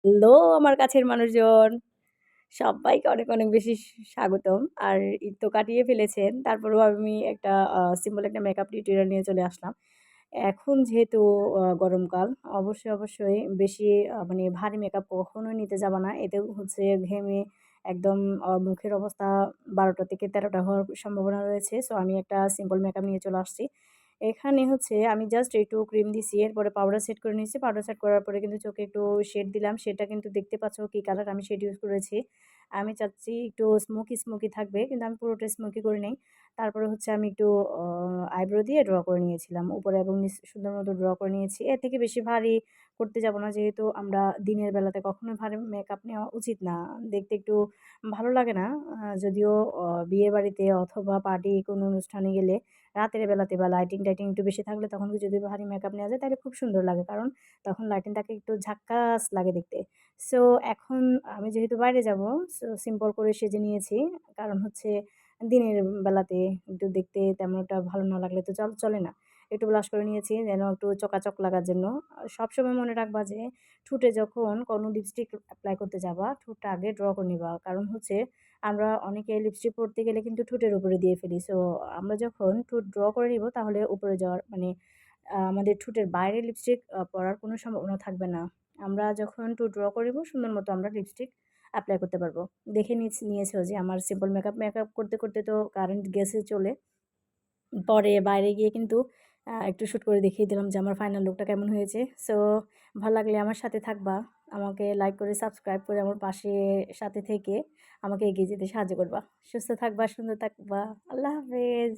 Hello আমার কাছের মানুষজন। সবাইকে অনেক, অনেক বেশি স্বাগতম। আর ঈদ তো কাটিয়ে ফেলেছেন। তারপরেও আমি একটা সিম্পল একটা মেকআপ টিউটোরিয়াল নিয়ে চলে আসলাম। এখন যেহেতু গরমকাল অবশ্যই বেশি মানে ভারী মেকআপ কখনোই নিতে যাবা না। এতে হচ্ছে ঘেমে একদম মুখের অবস্থা ১২টা থেকে ১৩টা হওয়ার সম্ভাবনা রয়েছে। সো আমি একটা সিম্পল মেকআপ নিয়ে চলে আসছি। এখানে হচ্ছে আমি জাস্ট একটু ক্রিম দিছি। এরপরে পাউডার সেট করে নিয়েছি। পাউডার সেট করার পরে কিন্তু চোখে একটু শেড দিলাম। শেডটা কিন্তু দেখতে পাচ্ছ কি কালার আমি শেড ইউজ করেছি। আমি চাচ্ছি একটু স্মোকি থাকবে। কিন্তু আমি পুরোটা স্মোকি করি নাই। তারপরে হচ্ছে আমি একটু অ আইব্রো দিয়ে ড্র করে নিয়েছিলাম। উপরে এবং নিচ সুন্দর মতো ড্র করে নিয়েছি। এর থেকে বেশি ভারী করতে যাব না। যেহেতু আমরা দিনের বেলাতে কখনোই ভারী মেকআপ নেওয়া উচিত না। দেখতে একটু ভালো লাগে না। যদিও বিয়েবাড়িতে অথবা পার্টি কোনো অনুষ্ঠানে গেলে রাতের বেলাতে বা লাইটিং-টাইটিং একটু বেশি থাকলে তখন যদি ভারী মেকআপ নেওয়া যায় তাহলে খুব সুন্দর লাগে। কারণ তখন লাইটিংটাকে একটু ঝাক্কাস লাগে দেখতে। সো এখন আমি যেহেতু বাইরে যাব, সো সিম্পল করে সেজে নিয়েছি। কারণ হচ্ছে দিনের বেলাতে একটু দেখতে তেমন একটা ভালো না লাগলে তো চলে না। একটু ব্লাশ করে নিয়েছি যেন একটু চকাচক লাগার জন্য। সবসময় মনে রাখবা যে ঠোঁটে যখন কোনো লিপস্টিক এপ্লাই করতে যাবা, ঠোঁটটা আগে ড্র করে নিবা। কারণ হচ্ছে আমরা অনেকে লিপস্টিক পরতে গেলে কিন্তু ঠোঁটের উপরে দিয়ে ফেলি। সো আমরা যখন ঠোঁট ড্র করে নিব তাহলে উপরে যাওয়ার মানে আমাদের ঠোঁটের বাইরে লিপস্টিক পরার কোনো সম্ভাবনা থাকবে না। আমরা যখন ঠোঁট ড্র করিব সুন্দর মতো আমরা লিপস্টিক এপ্লাই করতে পারবো। দেখে নিয়েছো যে আমার সিম্পল মেকআপ করতে তো কারেন্ট গেছে চলে। পরে বাইরে গিয়ে কিন্তু একটু শুট করে দেখিয়ে দিলাম যে আমার ফাইনাল লুকটা কেমন হয়েছে। সো ভাল লাগলে আমার সাথে থাকবা। আমাকে লাইক করে সাবস্ক্রাইব করে আমার সাথে থেকে আমাকে এগিয়ে যেতে সাহায্য করবা। সুস্থ থাকবা, সুন্দর থাকবা। আল্লাহ হাফেজ।